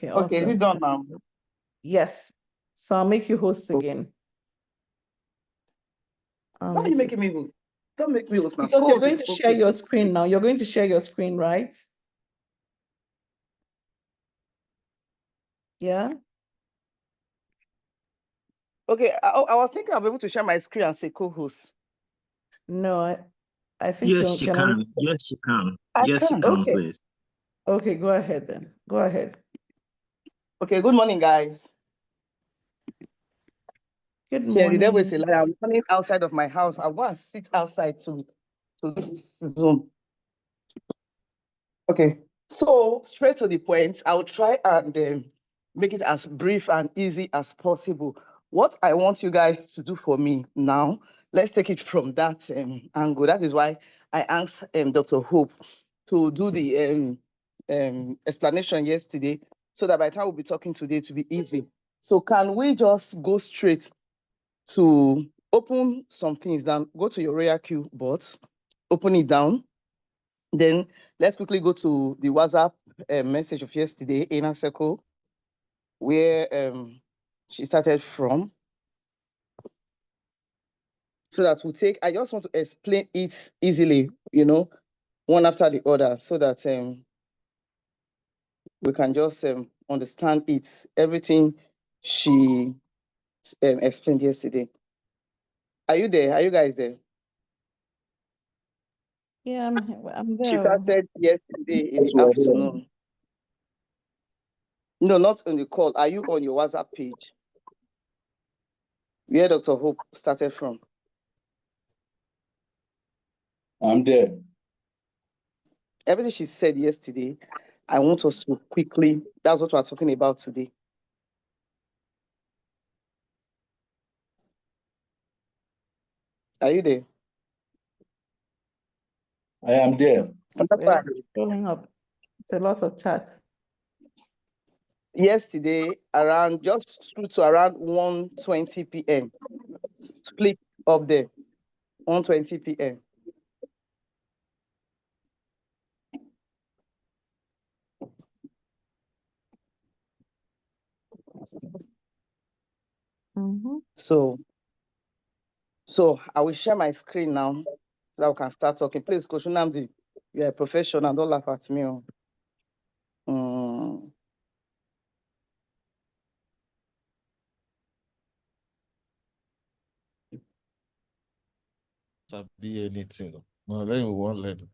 Okay, Okay, is awesome. it done now? Yes. So I'll make you host again. Why are you making me host? Don't make me host now. Because you're Co-host going is to share okay. your screen now. You're going to share your screen, right? Yeah. Okay, I was thinking I'll be able to share my screen and say co-host. No, I think Yes, you can. Yes, you can. Yes, you can, please. Okay, go ahead then. Go ahead. Okay, good morning, guys. Good Yeah, the devil is morning. a liar. I'm running outside of my house. I want to sit outside to do this Zoom. Okay, so straight to the point. I'll try and make it as brief and easy as possible. What I want you guys to do for me now, let's take it from that angle. That is why I asked Dr. Hope to do the explanation yesterday, so that by the time we'll be talking today, to be easy. So can we just go straight to open some things down? Go to your RoyalQ bots, open it down. Then let's quickly go to the WhatsApp message of yesterday, Inner Circle, where she started from. So that we'll take, I just want to explain it easily, one after the other, so that we can just understand it, everything she explained yesterday. Are you there? Are you guys there? Yeah, I'm there. She started yesterday in the afternoon. No, not on the call. Are you on your WhatsApp page where Dr. Hope started from? I'm there. Everything she said yesterday, I want us to quickly, that's what we're talking about today. Are you there? I am there. Showing up. It's a lot of chat. Yesterday, around just through to around 1:20 p.m. Click up there, 1:20 p.m. So I will share my screen now so that we can start talking. Please, Coach Nnamdi, you're a professional, don't laugh at me. Be anything. No, let me one learn.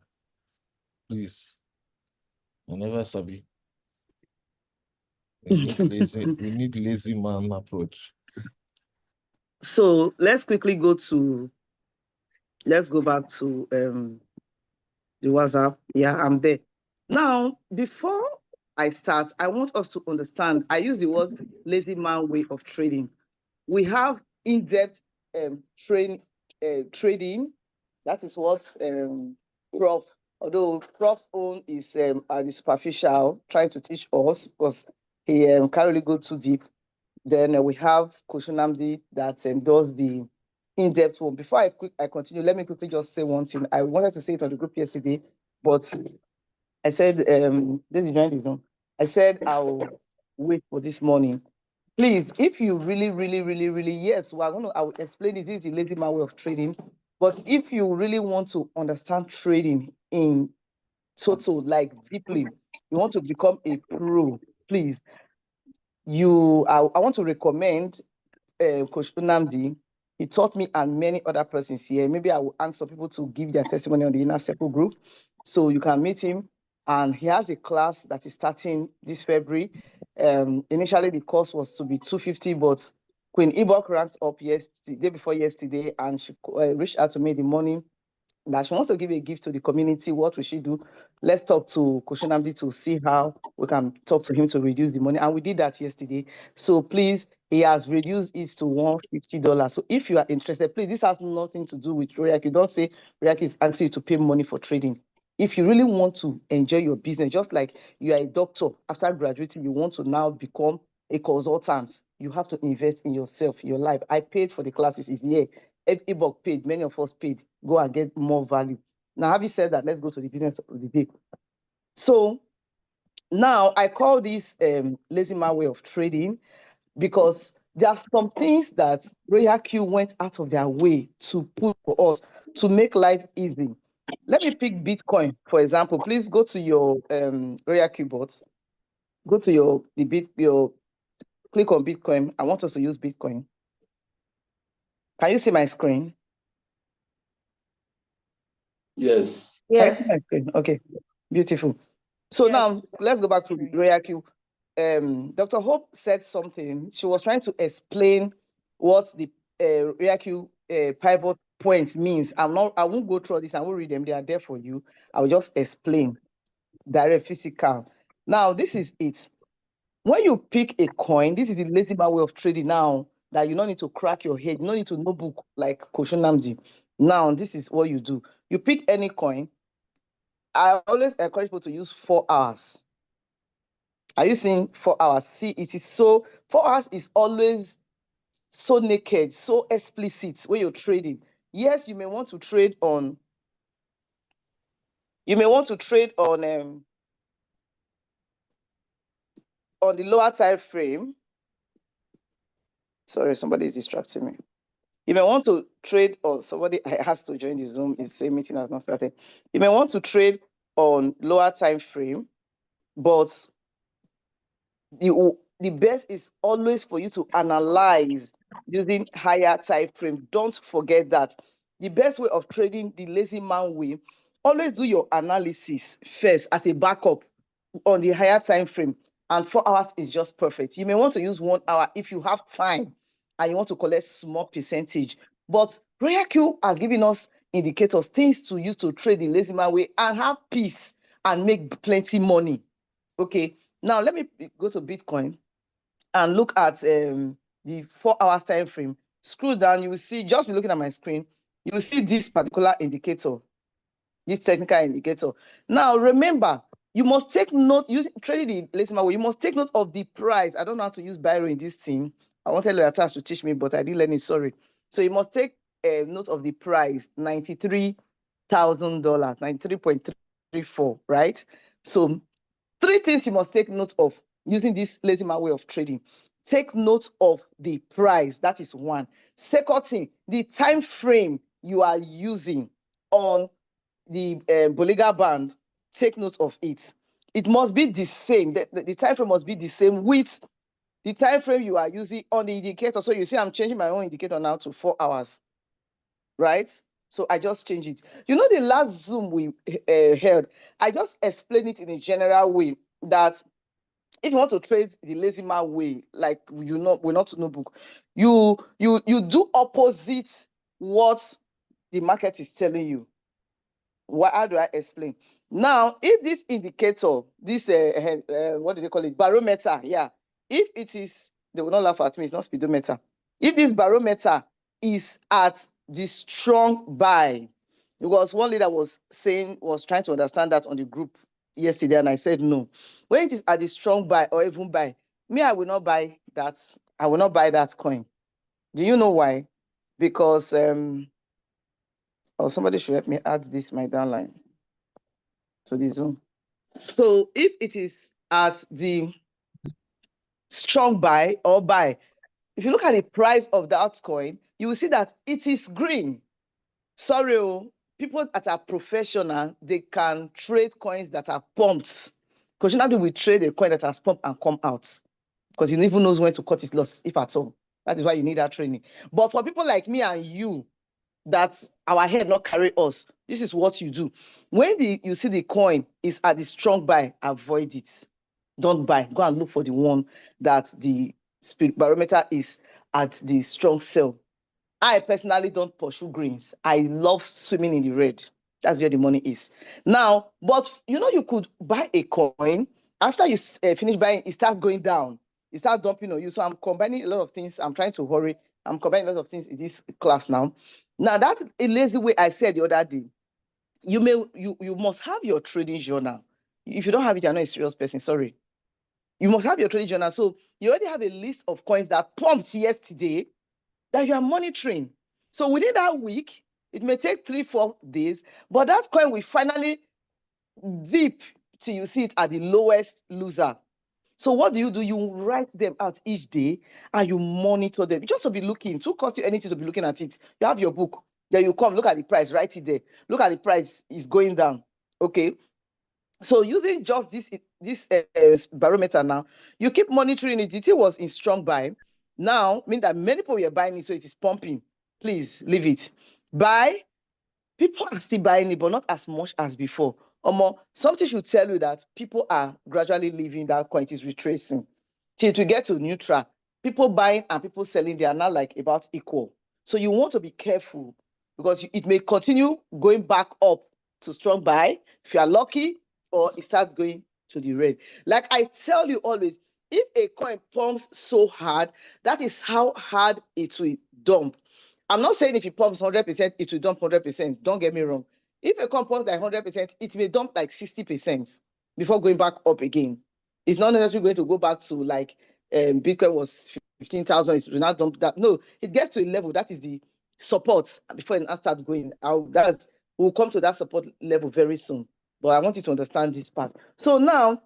Please. I never sabi. We need lazy man approach. So let's quickly go back to the WhatsApp. Yeah, I'm there. Now, before I start, I want us to understand, I use the word lazy man way of trading. We have in-depth trading. That is what Prof, although Prof's own is the superficial, trying to teach us, because he can't really go too deep. Then we have Coach Nnamdi that does the in-depth one. Before I continue, let me quickly just say one thing. I wanted to say it on the group yesterday, but I said, I said I'll wait for this morning. Please, if you really, yes, I will explain it. This is the lazy man way of trading. But if you really want to understand trading in total, like deeply, you want to become a pro, please, I want to recommend Coach Nnamdi. He taught me and many other persons here. Maybe I will ask some people to give their testimony on the Inner Circle group, so you can meet him. And he has a class that is starting this February. Initially, the cost was to be $250, but Queen Ibok ranked up day before yesterday, and she reached out to me in the morning that she wants to give a gift to the community. What will she do? Let's talk to Coach Nnamdi to see how we can talk to him to reduce the money. And we did that yesterday. So please, he has reduced it to $150. So if you are interested, please, this has nothing to do with RoyalQ. Don't say RoyalQ is asking you to pay money for trading. If you really want to enjoy your business, just like you are a doctor, after graduating, you want to now become a consultant, you have to invest in yourself, your life. I paid for the classes, it's here. Ibok paid, many of us paid. Go and get more value. Now, having said that, let's go to the business of the day. So Now, I call this lazy man way of trading because there are some things that RoyalQ went out of their way to put for us to make life easy. Let me pick Bitcoin, for example. Please go to your RoyalQ bot. Go to your click on Bitcoin. I want us to use Bitcoin. Can you see my screen? Yes. Can you Yes. see my screen? Okay, beautiful. So Yes. now let's go back to RoyalQ. Dr. Hope said something. She was trying to explain what the RoyalQ pivot points means. I won't go through this. I won't read them. They are there for you. I will just explain direct physical. Now, this is it. When you pick a coin, this is the lazy man way of trading now that you don't need to crack your head. You don't need to notebook like Kosho. Now, this is what you do. You pick any coin. I always encourage people to use 4 hours. Are you seeing 4 hours? See, it is so 4 hours is always so naked, so explicit when you're trading. Yes, you may want to trade on the lower time frame. Sorry, somebody is distracting me. You may want to trade on somebody has to join the Zoom. It's same meeting has not started. You may want to trade on lower time frame, but the best is always for you to analyze using higher time frame. Don't forget that. The best way of trading the lazy man way, always do your analysis first as a backup on the higher time frame. And 4 hours is just perfect. You may want to use 1 hour if you have time and you want to collect small percentage. But RoyalQ has given us indicators, things to use to trade the lazy man way and have peace and make plenty money. Okay, now let me go to Bitcoin and look at the 4 hours time frame. Scroll down, you will see, just be looking at my screen, you will see this particular indicator, this technical indicator. Now, remember, you must take note, trading the lazy man way, you must take note of the price. I don't know how to use Byro in this thing. I wanted Loyatas to teach me, but I didn't learn it, sorry. So you must take note of the price, $93,000, 93.34, right? So 3 things you must take note of using this lazy man way of trading. Take note of the price. That is 1. Second thing, the time frame you are using on the Bollinger Band. Take note of it. It must be the same. The time frame must be the same with the time frame you are using on the indicator. So you see, I'm changing my own indicator now to 4 hours, right? So I just changed it. You know, the last Zoom we held, I just explained it in a general way that if you want to trade the lazy man way, like we're not notebook, you do opposite what the market is telling you. How do I explain? Now, if this indicator, this what do they call it? Barometer, yeah. If it is, they will not laugh at me, it's not speedometer. If this barometer is at the strong buy, because one leader was trying to understand that on the group yesterday, and I said no. When it is at the strong buy or even buy, me, I will not buy that. I will not buy that coin. Do you know why? Because somebody should help me add this my downline to the Zoom. So if it is at the strong buy or buy, if you look at the price of that coin, you will see that it is green. Sorry, people that are professional, they can trade coins that are pumped. Because now we trade a coin that has pumped and come out. Because he even knows when to cut his loss, if at all. That is why you need that training. But for people like me and you, that our head not carry us, this is what you do. When you see the coin is at the strong buy, avoid it. Don't buy. Go and look for the one that the spirit barometer is at the strong sell. I personally don't pursue greens. I love swimming in the red. That's where the money is. Now, but you could buy a coin. After you finish buying, it starts going down. It starts dumping on you. So I'm combining a lot of things. I'm trying to hurry. I'm combining a lot of things in this class now. Now, that's a lazy way I said the other day. You must have your trading journal. If you don't have it, you're not a serious person. Sorry. You must have your trading journal. So you already have a list of coins that pumped yesterday that you are monitoring. So within that week, it may take 3-4 days, but that coin will finally dip till you see it at the lowest loser. So what do? You write them out each day and you monitor them. Just to be looking, it won't cost you anything to be looking at it. You have your book, then you come, look at the price, write it there. Look at the price, is going down. Okay. So using just this barometer now, you keep monitoring it. The thing was in strong buy. Now, mean that many people were buying it, so it is pumping. Please leave it. Buy. People are still buying it, but not as much as before. Something should tell you that people are gradually leaving that coin. It is retracing. Till we get to neutral, people buying and people selling, they are now like about equal. So you want to be careful because it may continue going back up to strong buy if you are lucky, or it starts going to the red. Like I tell you always, if a coin pumps so hard, that is how hard it will dump. I'm not saying if it pumps 100%, it will dump 100%. Don't get me wrong. If a coin pumps like 100%, it may dump like 60% before going back up again. It's not necessarily going to go back to like Bitcoin was 15,000. It will not dump that. No, it gets to a level that is the support before it starts going. We'll come to that support level very soon. But I want you to understand this part. So now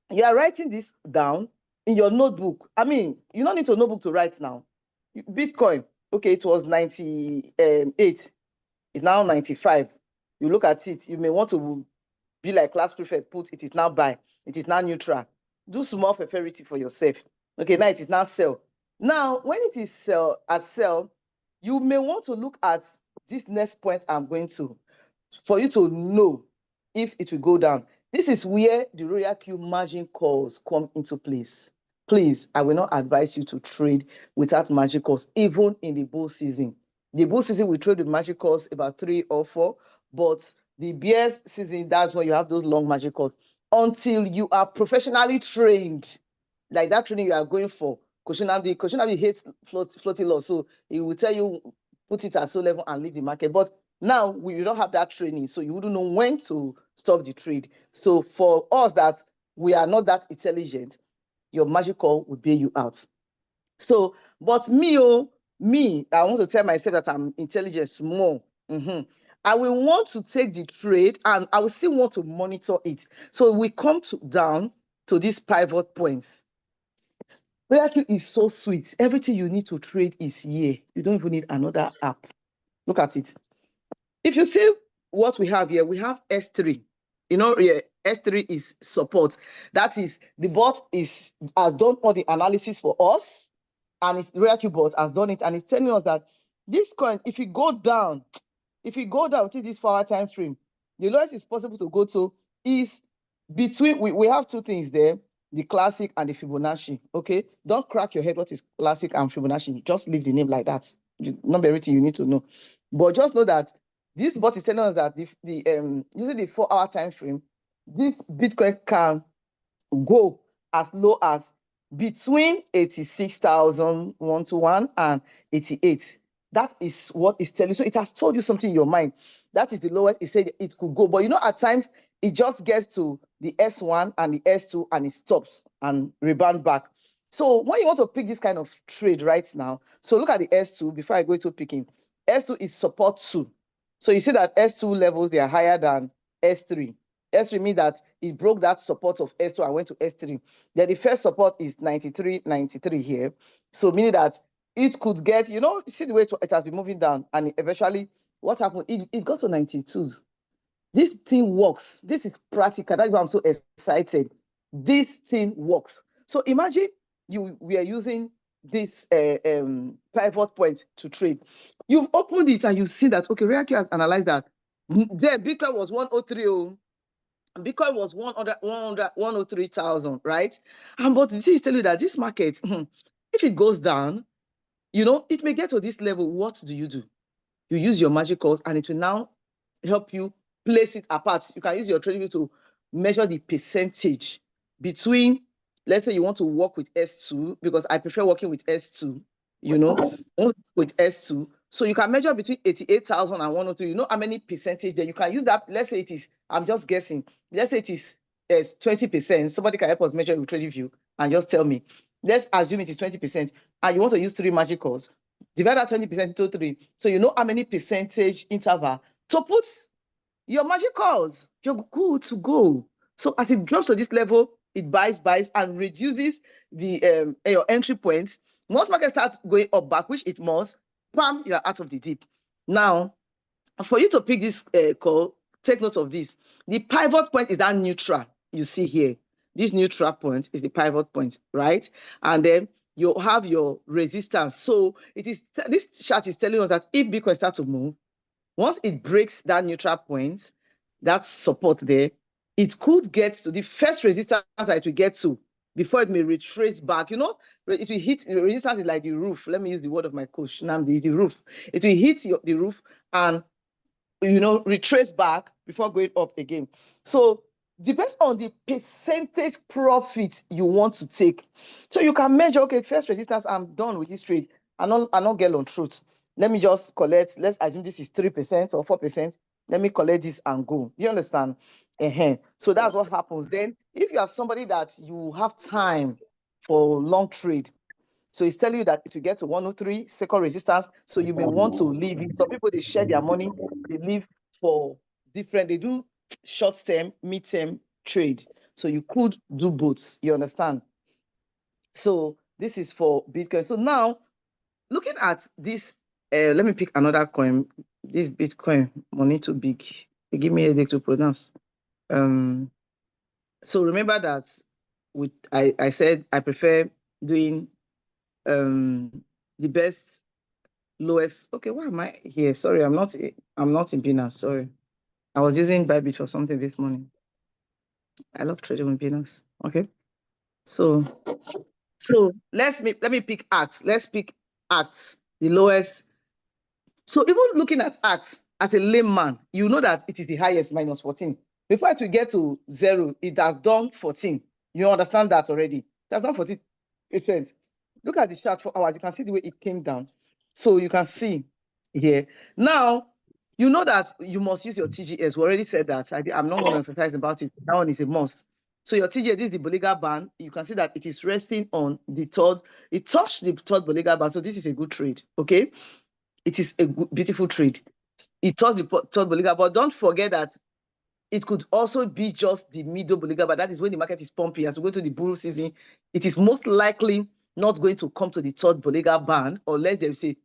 you are writing this down in your notebook. I mean, you don't need a notebook to write now. Bitcoin, okay, it was 98. It's now 95. You look at it, you may want to be like class prefect, put it is now buy, it is now neutral. Do small preferity for yourself. Okay, now it is now sell. Now, when it is sell, you may want to look at this next point I'm going to, for you to know if it will go down. This is where the RoyalQ margin calls come into place. Please, I will not advise you to trade without margin calls, even in the bull season. The bull season, we trade with margin calls about 3 or 4, but the bear season, that's when you have those long margin calls. Until you are professionally trained, like that training you are going for. Koshinabi hates floating loss, so he will tell you, put it at so level and leave the market. But now we don't have that training, so you wouldn't know when to stop the trade. So for us that we are not that intelligent, your margin call will bail you out. So, but me, I want to tell myself that I'm intelligent small. I will want to take the trade and I will still want to monitor it. So we come down to these pivot points. RoyalQ is so sweet. Everything you need to trade is here. You don't even need another app. Look at it. If you see what we have here, we have S3. You know, S3 is support. That is, the bot has done all the analysis for us, and it's RoyalQ bot has done it, and it's telling us that this coin, if it go down to this 4-hour time frame, the lowest it's possible to go to is between, we have two things there, the classic and the Fibonacci. Okay, don't crack your head what is classic and Fibonacci. Just leave the name like that. Not everything you need to know, but just know that this bot is telling us that using the 4-hour time frame, this Bitcoin can go as low as between 86,121 and 88. That is what it's telling you. So it has told you something in your mind. That is the lowest it said it could go. But you know, at times it just gets to the S1 and the S2 and it stops and rebound back. So when you want to pick this kind of trade right now, so look at the S2 before I go into picking. S2 is support 2. So you see that S2 levels, they are higher than S3. S3 means that it broke that support of S2 and went to S3. Then the first support is 93 here. So meaning that it could get, you know, see the way it has been moving down, and eventually what happened? It got to 92. This thing works. This is practical. That's why I'm so excited. This thing works. So imagine we are using this pivot point to trade. You've opened it and you see that, okay, RoyalQ has analyzed that. There, Bitcoin was 103. Bitcoin was 103,000, right? And but this is telling you that this market, if it goes down, you know, it may get to this level. What do? You use your magic calls, and it will now help you place it apart. You can use your trading view to measure the percentage between, let's say you want to work with S2, because I prefer working with S2, you know, with S2. So you can measure between 88,000 and 103. You know how many percentage there. You can use that. Let's say it is, I'm just guessing. Let's say it is 20%. Somebody can help us measure with trading view and just tell me. Let's assume it is 20%, and you want to use 3 magic calls. Divide that 20% into 3. So you know how many percentage interval to put your magic calls. You're good to go. So as it drops to this level, it buys and reduces the your entry points. Once market starts going up back, which it must, bam, you are out of the dip. Now, for you to pick this call, take note of this. The pivot point is that neutral you see here. This neutral point is the pivot point, right? And then you have your resistance. So this chart is telling us that if Bitcoin starts to move, once it breaks that neutral point, that support there, it could get to the first resistance that it will get to before it may retrace back. You know, it will hit the resistance is like the roof. Let me use the word of my coach, Namdi, the roof. It will hit the roof and, you know, retrace back before going up again. So depends on the percentage profit you want to take. So you can measure, okay, first resistance, I'm done with this trade. I not get on truth. Let me just collect, let's assume this is 3% or 4%. Let me collect this and go. Do you understand? So that's what happens. Then if you are somebody that you have time for long trade, so it's telling you that it will get to 103 second resistance. So you may want to leave it. Some people, they share their money, they leave for different, they do short-term, mid-term trade. So you could do both, you understand? So this is for Bitcoin. So now, looking at this, let me pick another coin. This Bitcoin, money too big. They give me a headache to pronounce. So remember that I said I prefer doing the best, lowest. Okay, why am I here? Sorry, I'm not in Binance. Sorry, I was using Bybit for something this morning. I love trading with Binance. Okay, so let me pick AX. Let's pick AX, the lowest. So even looking at AX as a layman, you know that it is the highest, minus 14. Before it will get to 0, it has done 14. You understand that already? It has done 14%. Look at the chart for hours. You can see the way it came down. So you can see here. Now, you know that you must use your TGS. We already said that. I'm not going to emphasize about it. That one is a must. So your TGS, this is the Bollinger Band. You can see that it is resting on the third. It touched the third Bollinger Band. So this is a good trade. Okay. It is a good, beautiful trade. It touched the third Bollinger, but don't forget that it could also be just the middle Bollinger, but that is when the market is pumping. As we go to the bull season, it is most likely not going to come to the third Bollinger Band unless there is a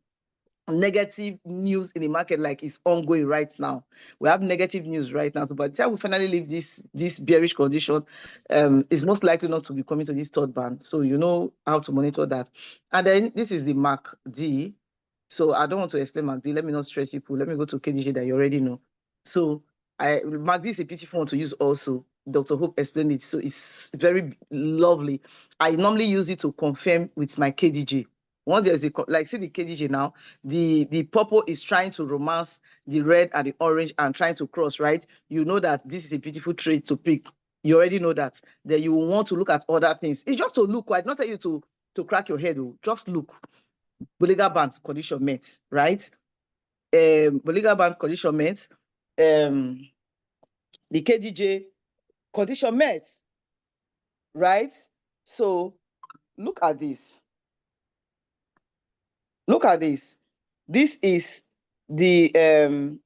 negative news in the market like it's ongoing right now. We have negative news right now. So by the time we finally leave this bearish condition, it's most likely not to be coming to this third band. So you know how to monitor that. And then this is the MACD. So I don't want to explain MACD. Let me not stress people. Let me go to KDJ that you already know. So MACD is a beautiful one to use also. Dr. Hope explained it. So it's very lovely. I normally use it to confirm with my KDJ. Once there's like see the KDJ now, the purple is trying to romance the red and the orange and trying to cross, right? You know that this is a beautiful trade to pick. You already know that. Then you want to look at other things. It's just to look, right? Not tell you to crack your head. Just look. Bollinger Band condition met, right? Bollinger Band condition met. The KDJ condition met, right? So look at this. Look at this. This is the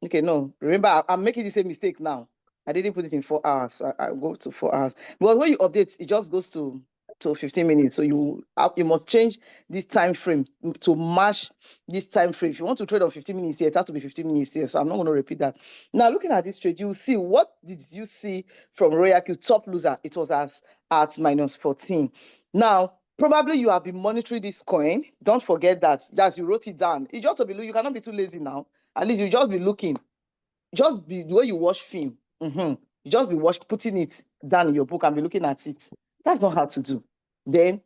okay, no, remember I'm making the same mistake now. I didn't put it in 4 hours. So I go to 4 hours. But when you update, it just goes to 15 minutes. So you must change this time frame to match this time frame. If you want to trade on 15 minutes here, it has to be 15 minutes here. So I'm not going to repeat that. Now, looking at this trade, you see, what did you see from RoyalQ top loser? It was at minus 14. Now, probably you have been monitoring this coin. Don't forget that. Just you wrote it down. It just to be you cannot be too lazy now. At least you just be looking. Just be the way you watch film. You just be putting it down in your book and be looking at it. That's not hard to do. Then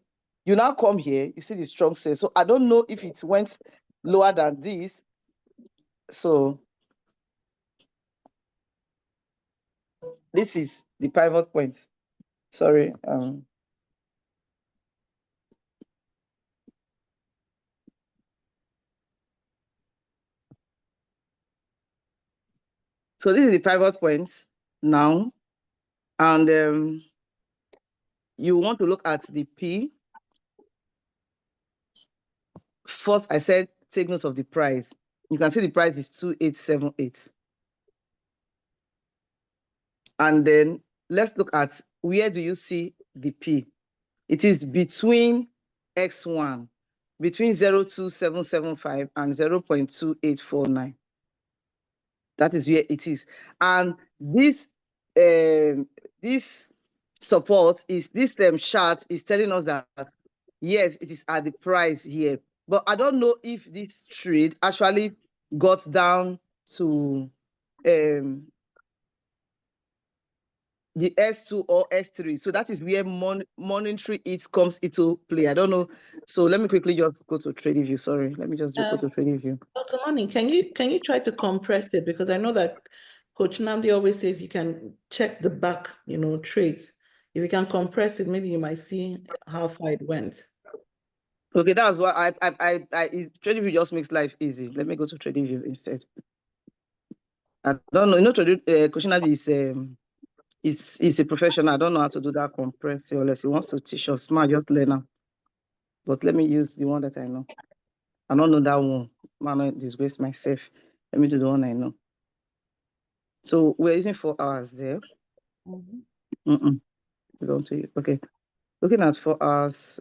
you now come here, you see the strong sell. So I don't know if it went lower than this. So this is the pivot point. Sorry. So this is the pivot point now. And you want to look at the P. First, I said, take note of the price. You can see the price is 2878. And then let's look at where do you see the P? It is between X1, between 0.2775 and 0.2849. That is where it is. And this support is, this chart is telling us that, yes, it is at the price here. But I don't know if this trade actually got down to the S2 or S3. So that is where monetary it comes into play. I don't know. So let me quickly just go to trading view. Sorry, let me just go to trading view. Dr. Mani, can you try to compress it? Because I know that Coach Namdi always says you can check the back, trades. If you can compress it, maybe you might see how far it went. Okay, that's what trading view just makes life easy. Let me go to trading view instead. I don't know. Coach Namdi is a professional. I don't know how to do that compress unless he wants to teach us. Smart, just learn now. But let me use the one that I know. I don't know that one. I don't disgrace myself. Let me do the one I know. So we're using 4 hours there. Okay. Looking at 4 hours,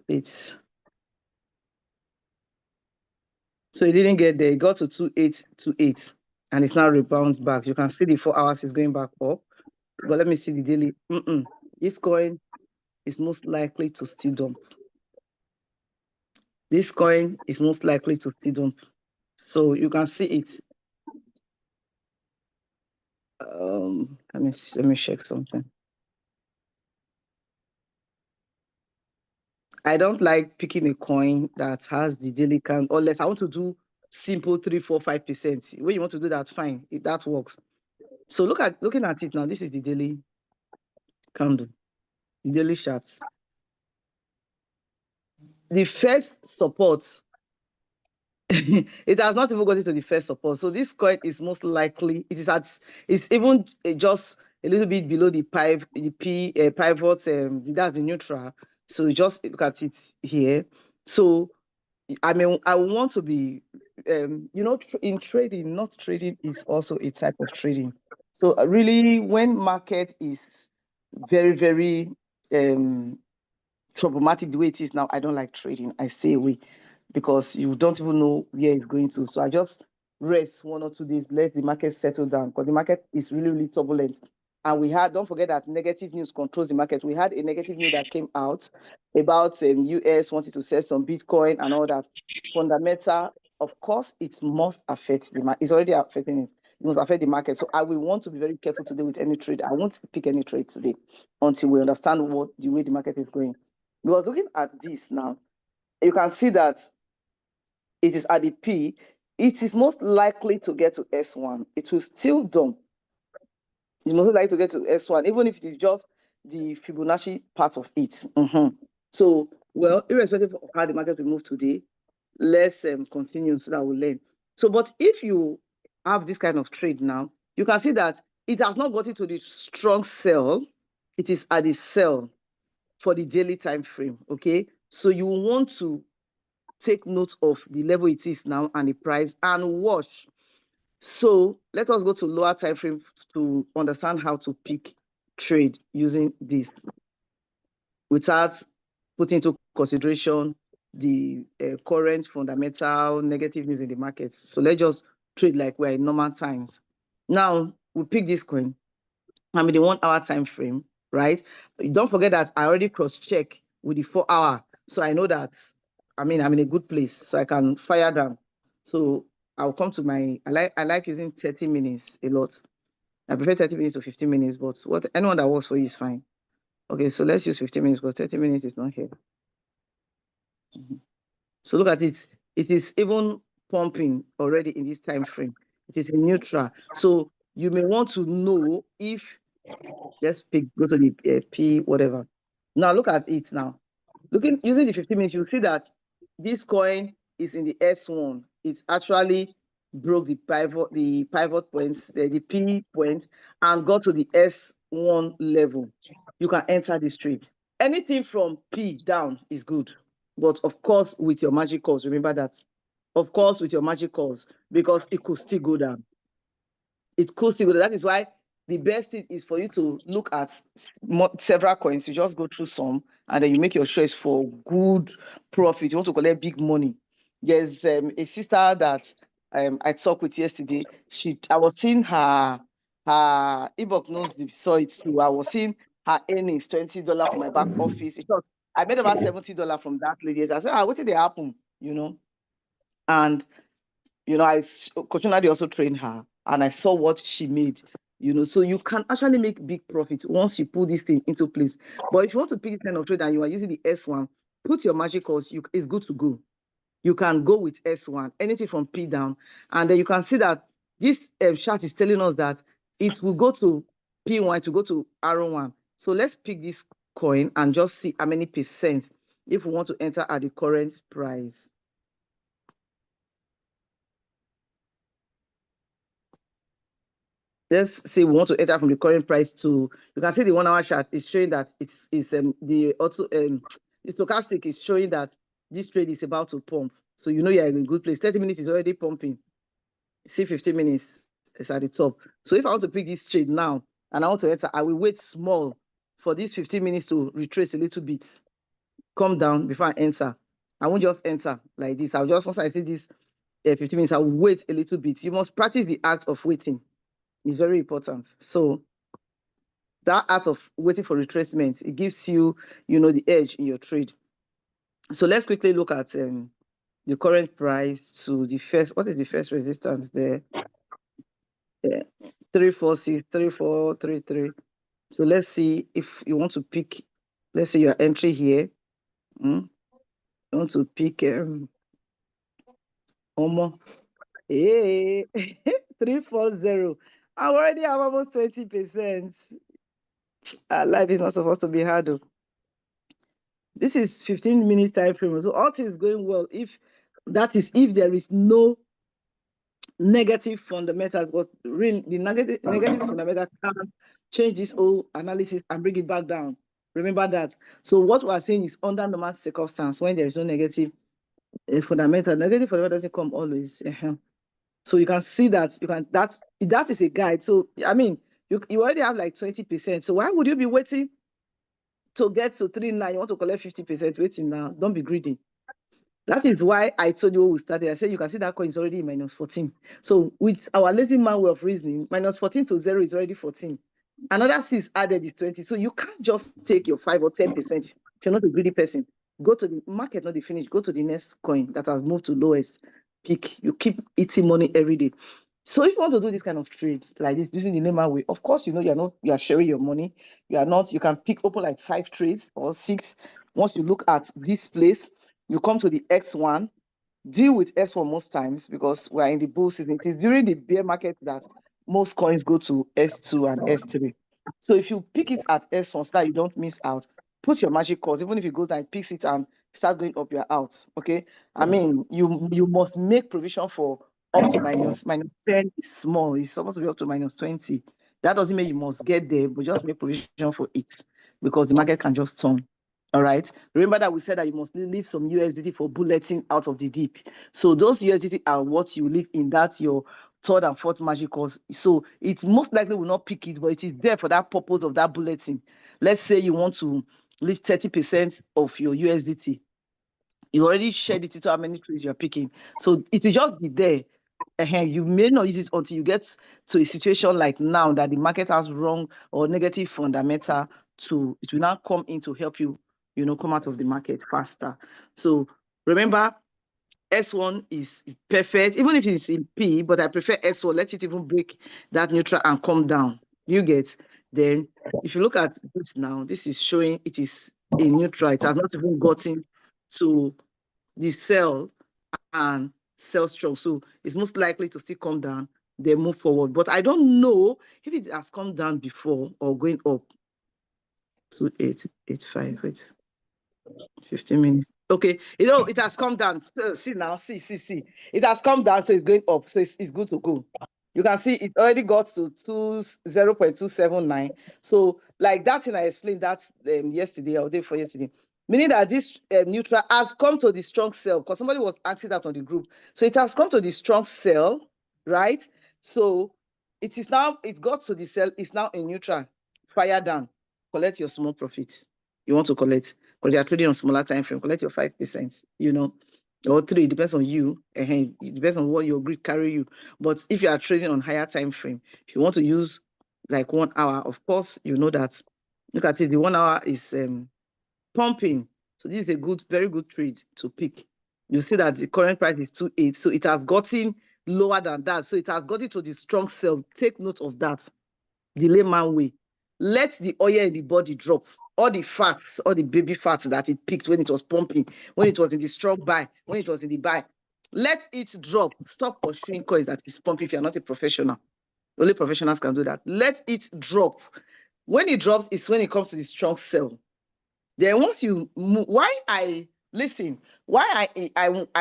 so it didn't get there. It got to 2828 and it's now rebound back. You can see the 4 hours is going back up. But let me see the daily. This coin is most likely to still dump. This coin is most likely to still dump. So you can see it. Let me check something. I don't like picking a coin that has the daily candle, unless I want to do simple 3, 4, 5%. When you want to do that, fine, that works. So looking at it now, this is the daily candle, the daily charts. The first support, it has not even got into the first support. So this coin is most likely, it's even just a little bit below the pivot, that's the neutral. So just look at it here. So I mean, I want to be, in trading, not trading is also a type of trading. So really, when market is very, very problematic the way it is now, I don't like trading. I stay away because you don't even know where it's going to. So I just rest 1 or 2 days, let the market settle down because the market is really, really turbulent. And don't forget that negative news controls the market. We had a negative news that came out about US wanting to sell some Bitcoin and all that. Fundamental, of course, it must affect the market. It's already affecting it. It must affect the market. So I will want to be very careful today with any trade. I won't pick any trade today until we understand the way the market is going. Because looking at this now, you can see that it is at the P. It is most likely to get to S1. It will still dump. It's most likely to get to S1, even if it is just the Fibonacci part of it. So, well, irrespective of how the market will move today, let's continue so that we'll learn. So, but if you have this kind of trade now, you can see that it has not gotten to the strong sell. It is at the sell for the daily time frame. Okay, so you want to take note of the level it is now and the price and watch. So let us go to lower time frame to understand how to pick trade using this without putting into consideration the current fundamental negative news in the market. So let's just trade like we're in normal times. Now we pick this coin. I'm in the 1 hour time frame, right? Don't forget that I already cross-check with the 4 hour. So I know that, I'm in a good place, so I can fire down. So I'll come to I like using 30 minutes a lot. I prefer 30 minutes to 15 minutes, but anyone that works for you is fine. Okay, so let's use 15 minutes because 30 minutes is not here. So look at it. It is even pumping already in this time frame. It is in neutral. So you may want to know if, let's go to the P, whatever. Now look at it now. Using the 15 minutes, you see that this coin is in the S1. It actually broke the pivot points, the P point, and got to the S1 level. You can enter this trade. Anything from P down is good, but of course with your magic calls. Remember that. Of course with your magic calls, because it could still go down. It could still go down. That is why the best thing is for you to look at several coins. You just go through some, and then you make your choice for good profit. You want to collect big money. There's a sister that I talked with yesterday. I was seeing her Ebook knows saw it too. I was seeing her earnings $20 from my back office. I made about $70 from that lady. I said, what did they happen? And Coach Nadi also trained her, and I saw what she made. So you can actually make big profits once you put this thing into place. But if you want to pick this kind of trade and you are using the S1, put your magic calls. It's good to go. You can go with S1, anything from P down, and then you can see that this chart is telling us that it will go to P1 to go to R1. So let's pick this coin and just see how many percent if we want to enter at the current price. Let's say we want to enter from the current price to, you can see the 1 hour chart is showing that the stochastic is showing that this trade is about to pump. So you're in a good place. 30 minutes is already pumping. See 15 minutes is at the top. So if I want to pick this trade now and I want to enter, I will wait small for these 15 minutes to retrace a little bit, come down before I enter. I won't just enter like this. Once I see this 15 minutes, I will wait a little bit. You must practice the act of waiting. It's very important. So that art of waiting for retracement, it gives you, the edge in your trade. So let's quickly look at the current price to the first. What is the first resistance there? 346, 3433. So let's see if you want to pick. Let's say your entry here. You want to pick Omo. Hey, 340. I already have almost 20%. Life is not supposed to be hard though. This is 15 minutes time frame. So all things going well if there is no negative fundamental, because really the negative fundamental can change this whole analysis and bring it back down. Remember that. So what we are saying is under normal circumstance, when there is no negative fundamental doesn't come always. So you can see that that is a guide. So I mean, you already have like 20%. So why would you be waiting to get to 3.9? You want to collect 50%? Waiting now. Don't be greedy. That is why I told you when we started. I said you can see that coin is already minus 14. So with our lazy man way of reasoning, minus 14 to 0 is already 14. Another 6 added is 20. So you can't just take your 5 or 10%. If you're not a greedy person, go to the market, not the finish. Go to the next coin that has moved to lowest peak. You keep eating money every day. So if you want to do this kind of trade like this, using the Neymar way, of course, you are sharing your money. You can open like 5 trades or 6. Once you look at this place, you come to the X1, deal with S1 most times because we're in the bull season. It is during the bear market that most coins go to S2 and S3. So if you pick it at S1 so that you don't miss out, put your magic calls. Even if it goes down, picks it and start going up, you're out. Okay. I mean, you must make provision for up to minus 10 is small. It's supposed to be up to minus 20. That doesn't mean you must get there, but just make provision for it because the market can just turn. All right. Remember that we said that you must leave some USDT for bulleting out of the dip. So those USDT are what you leave in that your third and fourth magic calls. So it most likely will not pick it, but it is there for that purpose of that bulletin. Let's say you want to leave 30% of your USDT. You already shared it into how many trades you're picking. So it will just be there. You may not use it until you get to a situation like now that the market has wrong or negative fundamental it will now come in to help you, come out of the market faster. So remember, S1 is perfect, even if it's in P, but I prefer S1. Let it even break that neutral and come down. You get, then if you look at this now, this is showing it is a neutral. It has not even gotten to the sell and sell strong. So it's most likely to still come down, then move forward. But I don't know if it has come down before or going up. 2885, wait. 15 minutes. Okay, it has come down. So, see now, see. It has come down, so it's going up. So it's good to go. You can see it already got to 0.279. So like that thing I explained that yesterday or day before yesterday, meaning that this neutral has come to the strong sell because somebody was asking that on the group. So it has come to the strong sell, right? So it got to the sell, it's now in neutral. Fire down, collect your small profits. You want to collect because you are trading on smaller time frame, collect your 5%, or 3, it depends on you. It depends on what your grid carry you. But if you are trading on higher time frame, if you want to use like 1 hour, of course, you know that. Look at it, the 1 hour is pumping. So this is a very good trade to pick. You see that the current price is 2.8, so it has gotten lower than that. So it has gotten to the strong sell. Take note of that. The layman way. Let the oil in the body drop. All the fats, all the baby fats that it picked when it was pumping, when it was in the strong buy, when it was in the buy. Let it drop. Stop pursuing coins that is pumping if you're not a professional. Only professionals can do that. Let it drop. When it drops, it's when it comes to the strong sell. Then once you move, why I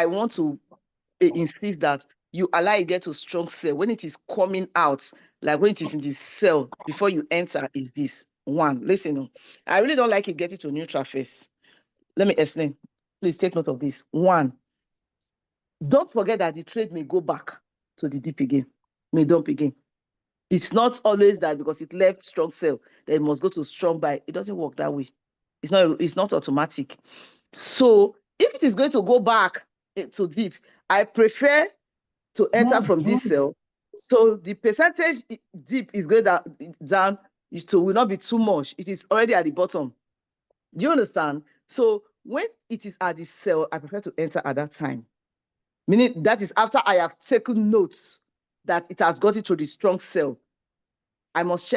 want to insist that you allow it get to strong sell when it is coming out, like when it is in the sell before you enter, is this one. Listen, I really don't like it getting to neutral first. Let me explain. Please take note of this. One, don't forget that the trade may go back to the dip again, may dump again. It's not always that because it left strong sell, that it must go to strong buy. It doesn't work that way. It's not automatic. So if it is going to go back to dip, I prefer to enter from this sell. So the percentage dip is going down, it will not be too much. It is already at the bottom. Do you understand? So when it is at the sell, I prefer to enter at that time. Meaning that is after I have taken notes that it has gotten to the strong sell. I must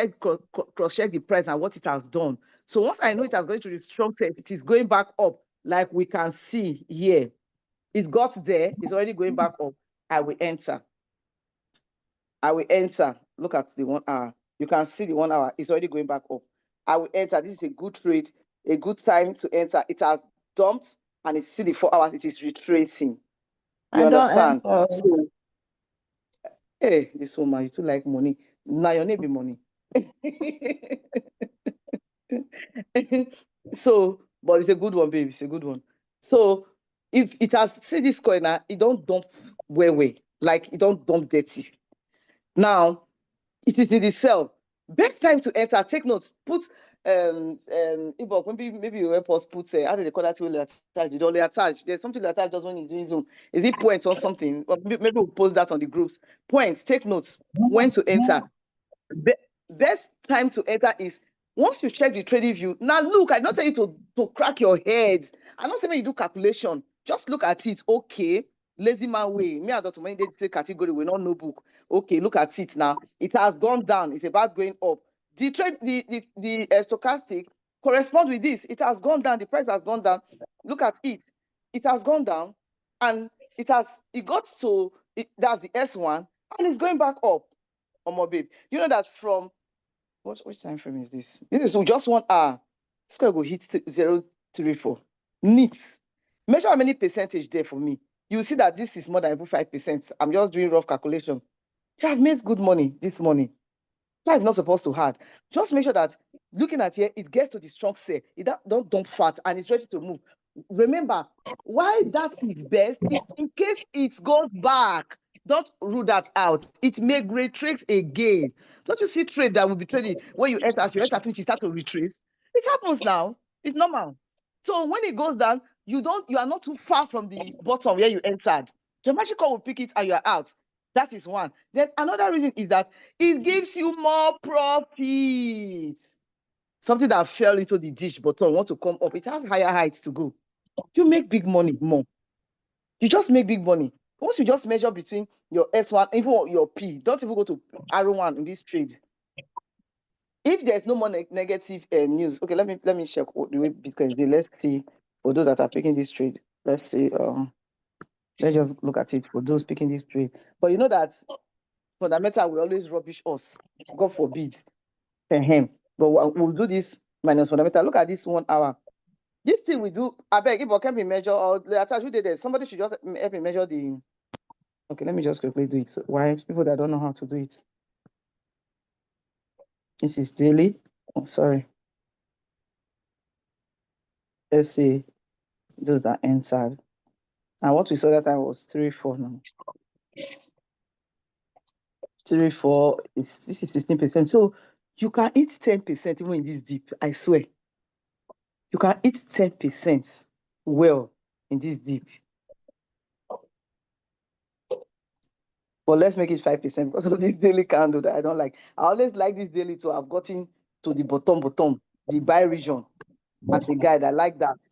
cross-check the price and what it has done. So once I know it has gone to the strong sell, it is going back up, like we can see here. It got there, it's already going back up. I will enter. Look at the 1 hour. You can see the 1 hour, it's already going back up. I will enter. This is a good trade, a good time to enter. It has dumped and it's still the 4 hours, it is retracing. You understand? So, hey, this woman, you too like money. Now your name be money. So, but it's a good one, baby. It's a good one. So, if it has see this coin now, it don't dump way, like it don't dump dirty. Now, it is in the sell. Best time to enter. Take notes. Put maybe you help us put how do they call that thing attach? You don't attach. There's something that attach does when he's doing Zoom. Is it points or something? Or maybe we'll post that on the groups. Points. Take notes. When to enter. Best time to enter is once you check the trading view. Now look, I don't tell you to crack your head. I don't say when you do calculation. Just look at it. Okay, lazy man way. Me and Dr. Many they say category. We not know book. Okay, look at it now. It has gone down. It's about going up. The trade, the stochastic correspond with this. It has gone down. The price has gone down. Look at it. It has gone down, and it got to that's the S1, and it's going back up. Oh my babe, you know that from which time frame is this? This is just 1 hour. This guy go hit 0.34. Neat. Measure how many percentage there for me. You see that this is more than even 5%. I'm just doing rough calculation. You have made good money this morning. Life not supposed to hard. Just make sure that looking at here, it gets to the strong sell. It don't dump fat and it's ready to move. Remember, why that is best is in case it goes back. Don't rule that out. It may retrace again. Don't you see trade that will be trading when you enter, as you enter, which you start to retrace? It happens now. It's normal. So when it goes down, you are not too far from the bottom where you entered. The magic call will pick it and you are out. That is one. Then another reason is that it gives you more profit. Something that fell into the ditch bottom want to come up. It has higher heights to go. You make big money more. You just make big money. Once you just measure between your S1, even your P, don't even go to R1 in this trade. If there's no more negative news, okay, let me check the way Bitcoin is. Let's see for those that are picking this trade. Let's see. Let's just look at it for those picking this trade. But you know that fundamental will always rubbish us. God forbid. But we'll do this minus fundamental. Look at this 1 hour. This thing we do, I beg, if I can be measure or attach who did it, somebody should just help me measure the. Okay, let me just quickly do it. So why people that don't know how to do it? This is daily. Oh, sorry. Let's see those that entered. And what we saw that time was 3, 4 now. 3, 4, this is 16%. So you can eat 10% even in this dip, I swear. You can eat 10% well in this dip. But let's make it 5% because of this daily candle that I don't like. I always like this daily to have gotten to the bottom, the buy region. As a guide, I like that.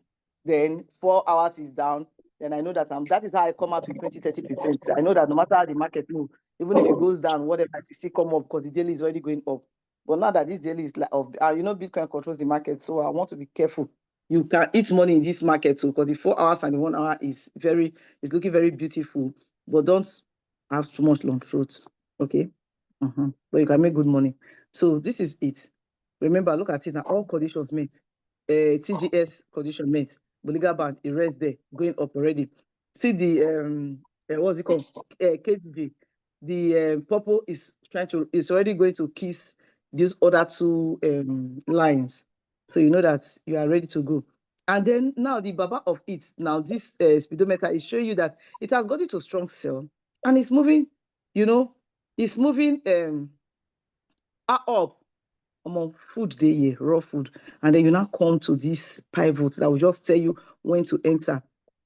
Then 4 hours is down. Then I know that that is how I come out with 20-30%. I know that no matter how the market moves, even if it goes down, whatever, it will still come up because the daily is already going up. But now that this daily is like Bitcoin controls the market, so I want to be careful. You can eat money in this market too, because the 4 hours and the 1 hour is looking very beautiful. But don't have too much long throat, okay? But you can make good money. So this is it. Remember, look at it now. All conditions met. TGS condition met. Boliga band, it rests there, going up already. See the what's it called? KGB. The purple is already going to kiss these other 2 lines. So you know that you are ready to go. And then now the baba of it, now this speedometer is showing you that it has got into strong sell and it's moving, it's moving up among food day here, raw food. And then you now come to this pivot that will just tell you when to enter.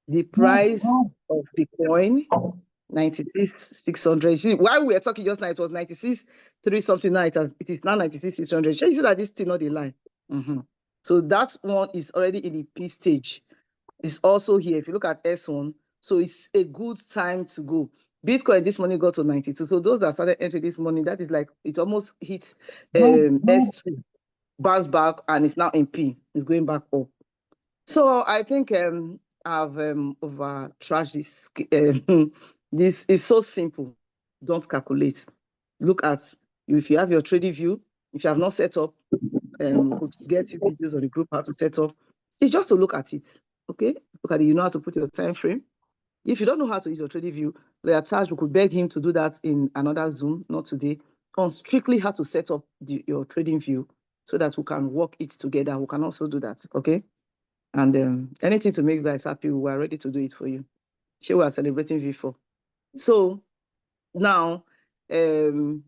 The price of the coin, 96,600. See, while we were talking just now, it was 96,3 something. Now it is now 96,600. You see that this still not a line. So that one is already in the P stage. It's also here. If you look at S1, so it's a good time to go. Bitcoin this morning got to 92. So those that started entering this morning, that is like it almost hits S2, bounce back, and it's now in P. It's going back up. So I think I've over trashed this. This is so simple. Don't calculate. Look at if you have your trading view. If you have not set up, we'll get you videos on the group how to set up. It's just to look at it. Okay, look at it. You know how to put your time frame. If you don't know how to use your trading view, we could beg him to do that in another Zoom, not today, on strictly how to set up your trading view so that we can work it together. We can also do that, okay? And anything to make you guys happy, we are ready to do it for you. Sure, we are celebrating V4. So now, you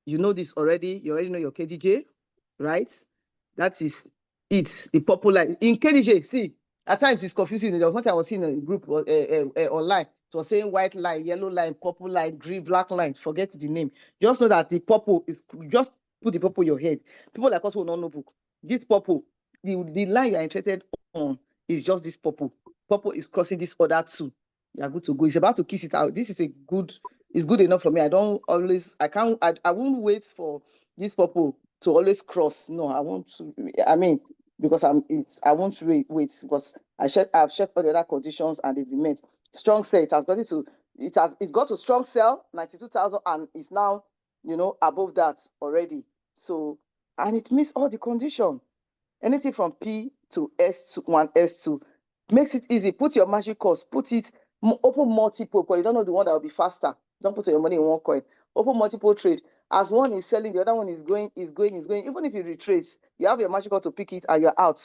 know this already. You already know your KDJ, right? That is it, the popular. In KDJ, see, at times it's confusing. There was what I was seeing in a group online. It was saying white line, yellow line, purple line, green, black line. Forget the name. Just know that the purple is, just put the purple in your head. People like us who don't know book. This purple, the line you are interested on is just this purple. Purple is crossing this other 2. You are good to go. It's about to kiss it out. This is it's good enough for me. I won't wait for this purple to always cross. No, I want to, because I won't wait because I've checked all the other conditions and they've been met. Strong sell, it got to strong sell, 92,000, and it's now, above that already. So, and it meets all the condition. Anything from P to S1, S2 makes it easy. Put your magic cost, open multiple, because you don't know the one that will be faster. Don't put your money in one coin. Open multiple trade. As one is selling, the other one is going. Even if you retrace, you have your magic cost to pick it and you're out.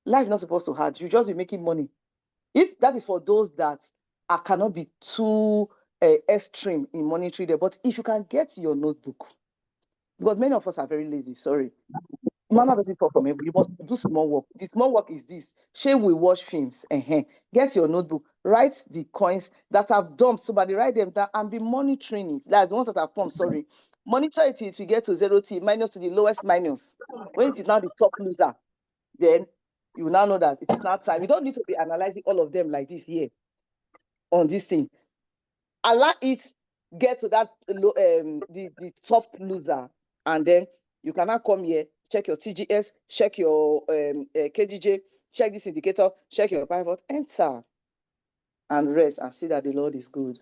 Life is not supposed to hard. You just be making money. If that is for those that cannot be too extreme in money trader, but if you can get your notebook, because many of us are very lazy, sorry. Man, from you must do small work. The small work is this. Shey we watch films. Get your notebook. Write the coins that have dumped. Somebody write them down and be monitoring it. That's the ones that have pumped. Sorry, monitor it till you get to 0T minus to the lowest minus. When it is now the top loser, then you will now know that it is now time. You don't need to be analyzing all of them like this here on this thing. Allow it get to that the top loser, and then you can now come here, check your TGS, check your KDJ, check this indicator, check your pivot, enter, and rest and see that the Lord is good.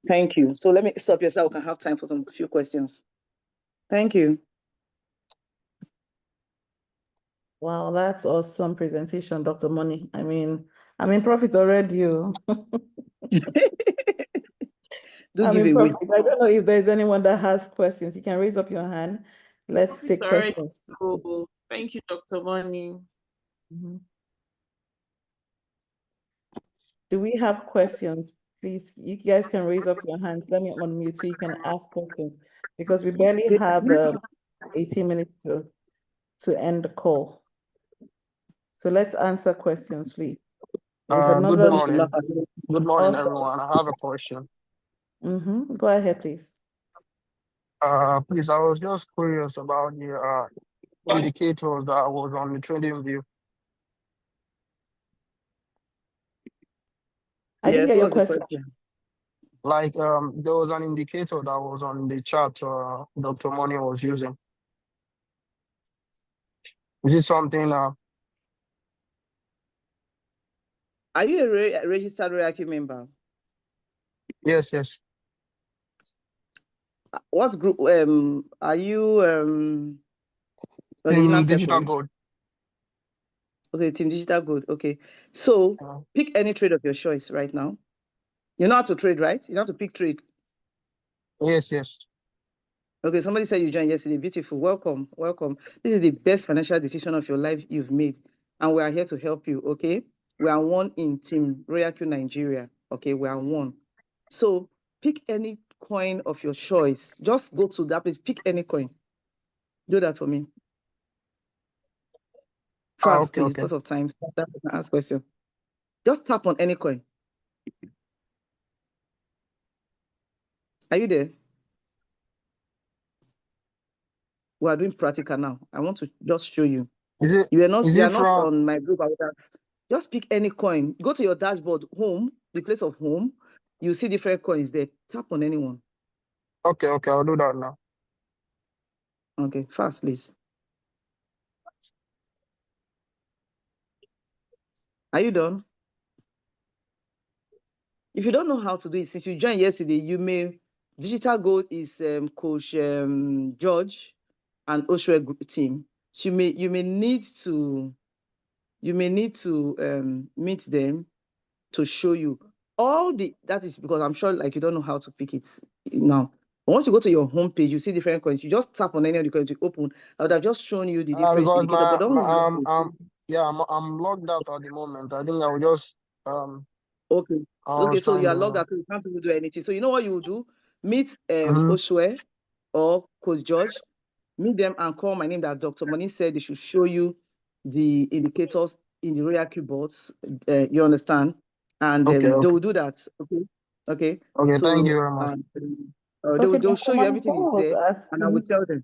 Thank you. So let me stop here so we can have time for some few questions. Thank you. Wow, that's awesome presentation, Dr. Money. I'm in profit already. Do give away. I don't know if there's anyone that has questions. You can raise up your hand. Let's take questions. So, thank you, Dr. Money. Do we have questions please, you guys can raise up your hands. Let me unmute so you can ask questions because we barely have 18 minutes to end the call. So let's answer questions, please. There's Good another. morning. Good morning, Also, everyone. I have a question. Go ahead, please. Please, I was just curious about the indicators that was on the trading view. I didn't Yes, get your what's the question. question? Like, there was an indicator that was on the chart Dr. Money was using. Is it something? Are you a registered RoyalQ member? Yes, yes. What group are you original Digital second? gold. Okay, Team Digital Gold. Okay. So pick any trade of your choice right now. You know how to trade, right? You know how to pick trade. Yes, yes. Okay, somebody said you joined yesterday. Beautiful. Welcome. Welcome. This is the best financial decision of your life you've made. And we are here to help you. Okay. We are one in Team RoyalQ Nigeria. Okay, we are one. So pick any coin of your choice. Just go to that place. Pick any coin. Do that for me. Fast, Okay, please, okay. because of time. Ask question. Just tap on any coin. Are you there? We are doing practical now. I want to just show you. Is it? You are not from on my group. Just pick any coin. Go to your dashboard, home, the place of home. You see different coins there. Tap on anyone. Okay, okay, I'll do that now. Okay, fast, please. Are you done? If you don't know how to do it, since you joined yesterday, you may. Digital Gold is Coach George and Oshwe group team. So you may need to meet them to show you that is because I'm sure like you don't know how to pick it now. But once you go to your home page, you see different coins. You just tap on any of the coins to open. I would have just shown you the different Because indicator, but don't I'm logged out at the moment. I think I will just Okay, so you are logged out. out, so you can't even do anything. So you know what you will do? Meet Oshwe or Coach George, meet them and call my name that Dr. Moni said they should show you the indicators in the RoyalQ boards. You understand? And Okay, they will do that. Okay. Okay, So thank you very much. they'll show you everything is there, and I will tell them.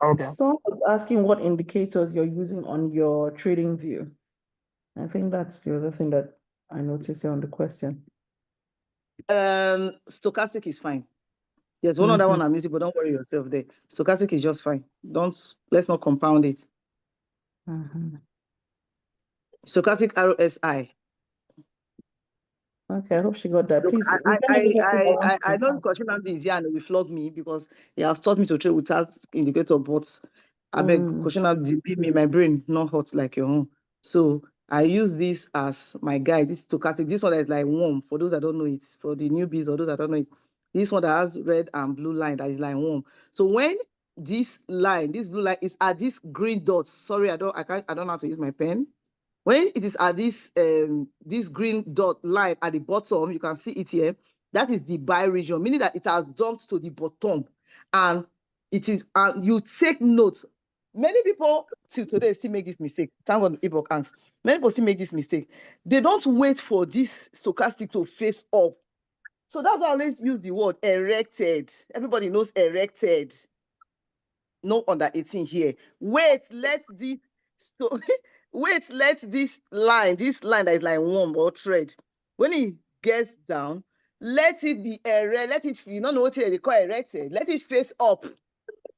Okay. Someone was asking what indicators you're using on your trading view. I think that's the other thing that I noticed here on the question. Stochastic is fine. There's one other one I'm using, but don't worry yourself there. Stochastic is just fine. Let's not compound it. Stochastic RSI. Okay, I hope she got that. So Please, I know Koshinamdi is here and will flog me because he has taught me to trade without indicator, but I beg Koshinamdi, leave me my brain not hot like your own. So I use this as my guide. This stochastic. This one is like warm for those that don't know it. For the newbies or those that don't know it, this one that has red and blue line that is like warm. So when this blue line is at this green dot. Sorry, I don't know how to use my pen. When it is at this green dot line at the bottom, you can see it here. That is the buy region, meaning that it has jumped to the bottom, and it is. You take note. Many people till today still make this mistake. Thank God Ibok asks. Many people still make this mistake. They don't wait for this stochastic to face up. So that's why I always use the word erected. Everybody knows erected. No under 18 here. Wait, let this line that is like warm or thread, when it gets down, let it be erect. Let it, you don't know what they call erected. Let it face up.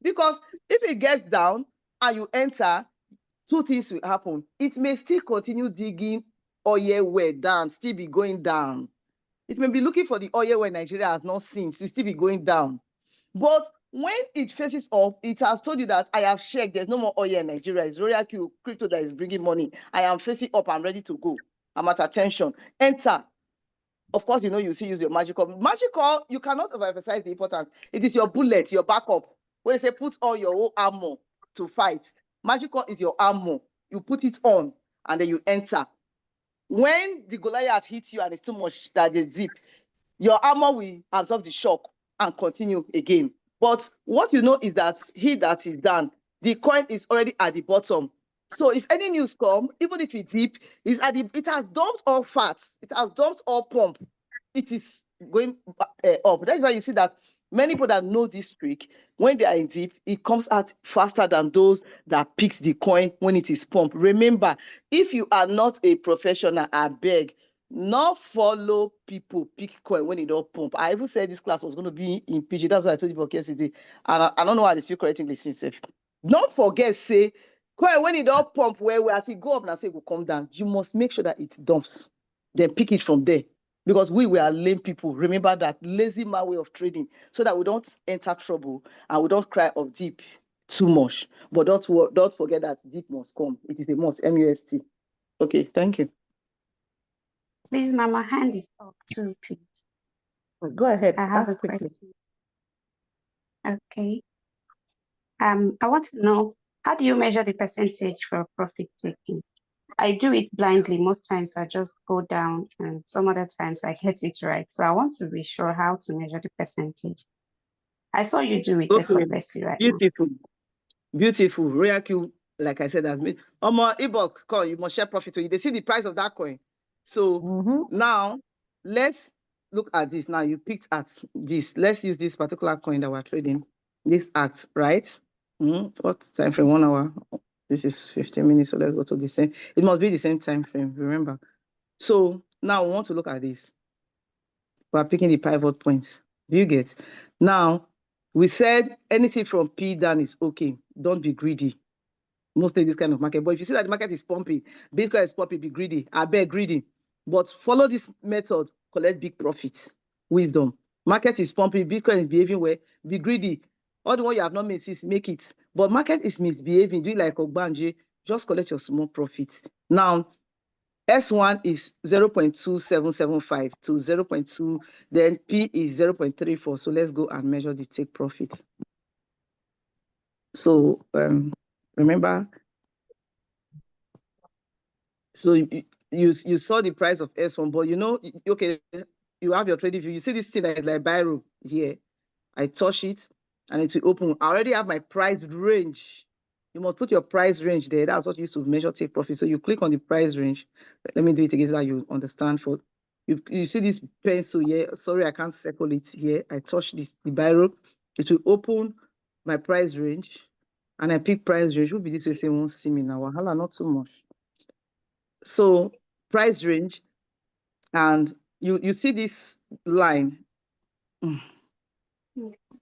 Because if it gets down and you enter, two things will happen. It may still continue digging oil well down, still be going down. It may be looking for the oil where Nigeria has not seen, to still be going down. But when it faces up, it has told you that I have checked, there's no more oil in Nigeria. It's RoyalQ crypto that is bringing money. I am facing up, I'm ready to go. I'm at attention. Enter. Of course, you see, use your magical. Magical, you cannot overemphasize the importance. It is your bullet, your backup. When they say put on your own armor to fight, magical is your armor. You put it on and then you enter. when the Goliath hits you and it's too much that they dip, your armor will absorb the shock and continue again. But what you know is that he that is done, the coin is already at the bottom. So if any news come, even if it dip, it has dumped all fats, it has dumped all pump, it is going up. That's why you see that many people that know this trick, when they are in dip, it comes out faster than those that picks the coin when it is pumped. Remember, if you are not a professional, I beg, not follow people pick coin when it don't pump. I even said this class was going to be in PG. That's what I told you for yesterday. And I don't know how they speak correct English since. Don't forget, say, coin when it don't pump, where as it go up and say it will come down, you must make sure that it dumps. Then pick it from there. Because we are lame people. Remember that lazy man way of trading so that we don't enter trouble and we don't cry of deep too much. But don't forget that deep must come. It is a must, MUST. Okay, thank you. Please, Mama, hand is up too, please. Go ahead. I have a question. Okay. I want to know, how do you measure the percentage for profit taking? I do it blindly. Most times I just go down, and some other times I get it right. So I want to be sure how to measure the percentage. I saw you do it effortlessly right Beautiful. Now. Beautiful. RoyalQ, like I said, has been Ebook coin, you must share profit. So they see the price of that coin. So now let's look at this. Now you picked at this. Let's use this particular coin that we're trading. This act, right? What time frame? 1 hour. This is 15 minutes. So let's go to the same. It must be the same time frame, remember. So now we want to look at this. We're picking the pivot points. Do you get? Now, we said anything from P down is okay. Don't be greedy. Mostly this kind of market. But if you see that the market is pumping, Bitcoin is pumping, be greedy. I beg greedy. But follow this method, collect big profits. Wisdom. Market is pumping, Bitcoin is behaving well. Be greedy. All the one you have not made is make it. But market is misbehaving. Do it like Ogbanje. Just collect your small profits. Now, S1 is 0.2775 to 0.2, then P is 0.34. So let's go and measure the take profit. So remember, so you saw the price of S1, but you know, okay, you have your trading view. You see this thing that is like Biro here. I touch it and it will open. I already have my price range. You must put your price range there. That's what you used to measure take profit. So you click on the price range. Let me do it again so that you understand. For you see this pencil here. Sorry, I can't circle it here. I touch the Biro. It will open my price range. And I pick price range. Will be this way, say won't see me now. Wahala, not too much. So price range, and you see this line.